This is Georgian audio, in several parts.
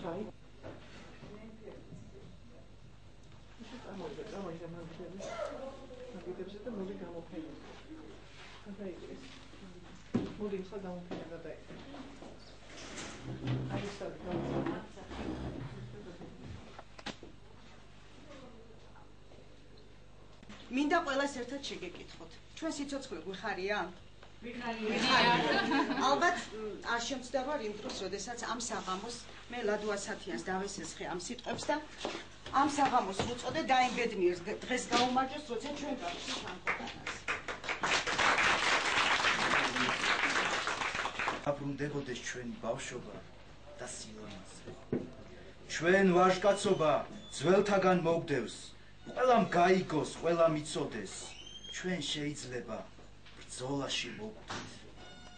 ჩაი. წამოიდა მაგიდებზე და მოდი გამოფენა. გადაიგეს. მოდი ხა გამოფენა გადაიგეს. აი ეს გამოფენა. მინდა ყველას ერთად შეგეკითხოთ. ჩვენ სიცოცხლე გვიხარია? ალბათ არ შემცდავარ იმ დროს, როდესაც ამ საღამოს მე ლადო ასათიანს დავესესხე ამ სიტყვებს და ამ საღამოს ვუწოდე დაიმბედნიერს დღეს გაუმარჯოს, როცა ჩვენ გავხსნით ამ ქვეყანას. აბრუნდებოდეს ჩვენი ბავშვობა და სილამაზე. ჩვენ ვაჟკაცობა ძველთაგან მოგდევს. ყველამ გაიგოს, ყველამ იცოდეს. ჩვენ შეიძლება ბრძოლაში მოვკვდით,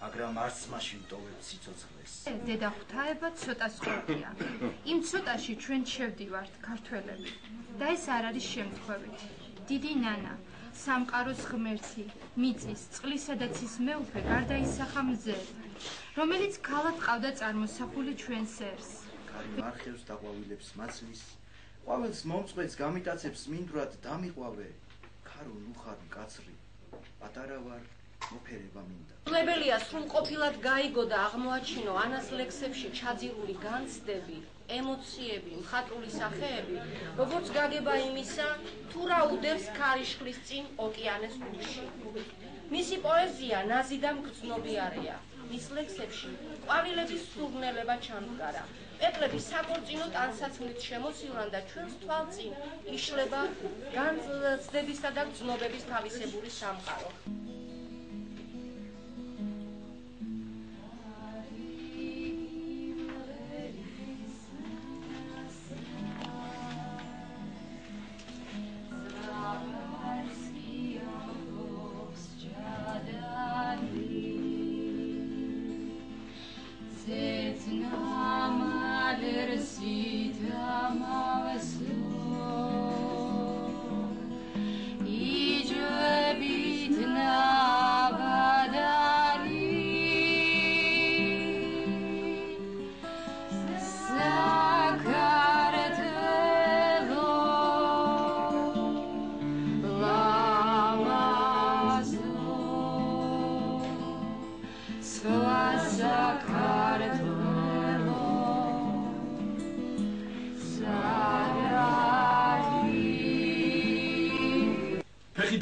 მაგრამ არც მაშინ ვტოვებთ სიცოცხლეს. დედა ღვთაება ცოტას ყოფია. იმ ცოტაში ჩვენ შევდივართ ქართველები. და ეს არ არის შემთხვევით. დიდი ნანა, სამყაროს ღმერთი, მიწის, წყლისა და ცის მეუფე გარდაისახა მზედ, რომელიც ქალად ყავდა წარმოსახული ჩვენ სერს. კარი მარხევს და ყვავილებს მაცლის, ყვავილს მომწყვეტს გამიტაცებს მინდვრად დამიყვავე, ქარო ნუხარ მკაცრი, პატარა ვარ, მოფერება მინდა. სრულებელია სრულყოფილად გაიგო და აღმოაჩინო ანას ლექსებში ჩაძირული განცდები, ემოციები, მხატვრული სახეები, როგორც გაგება იმისა, თუ რა უდევს ქარიშხლის წინ ოკეანეს გულში. მისი პოეზია ნაზი და მგრძნობიარეა. მის ლექსებში ყვავილების სურნელება ჩამდგარა. პეპლები საკორწინო ტანსაცმლით შემოსივრან და ჩვენს თვალწინ იშლება განცდებისა და გრძნობების თავისებური სამყარო.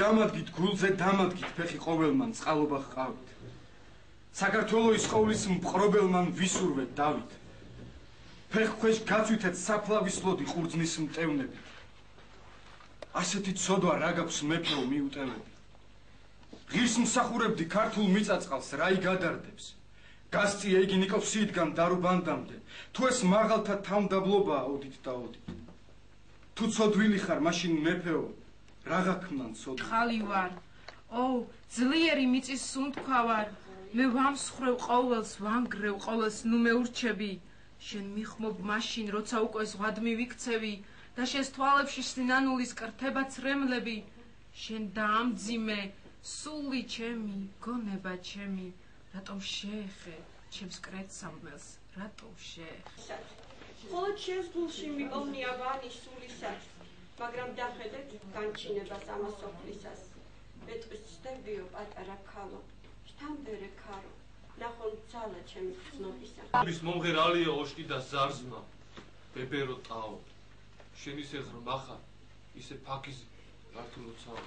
დამადგით გულზე დამადგით ფეხი ყოველმან წყალობა ჰყავით. საქართველოს ყოვლის მყრობელმან ვისურვეთ დავით. ფეხ ქვეშ გაცვითეთ საფლავის ლოდი ყურძნის მტევნებით. ასეთი ცოდვა რა გაქვს მეფეო მიუტევები. ღირს მსახურებდი ქართულ მიწაწყალს რაი გადარდებს. გასწია იგი ნიკოლსიიდან დარუბანდამდე. თუ ეს მაღალთა თავმდაბლობაა ოდით და ოდით. თუ ცოდვილი ხარ მაშინ მეფეო რაღაცნან ცოდვა. ხალი ვარ. ო, ძლიერი მიწის სუნთქვა ვარ. მე ვამსხრევ ყოველს, ვამგრევ ყოველს, ნუ მეურჩები. შენ მიხმობ მაშინ, როცა უკვე ზღვადმი ვიქცევი და შენს თვალებში სინანულის კრთება ცრემლები. შენ დაამძიმე, სული ჩემი, გონება ჩემი, რატომ შეეხე ჩემს კრეცამბელს, რატომ შეეხე? ხოლო შენს გულში მიყოვნია ვანი სულისაც. მაგრამ დახედეთ განჩინებას ამას სოფლისას. მეტყვის ცდებიო პატარა ქალო, შთამდერე ქარო, ნახონ ძალა ჩემი გრძნობისა. ის მომღერალია ოშკი და ზარზმა, ბებერო ტაო. შენ ისე ღრმა ხარ, ისე ფაქიზი, ქართულო ცალ.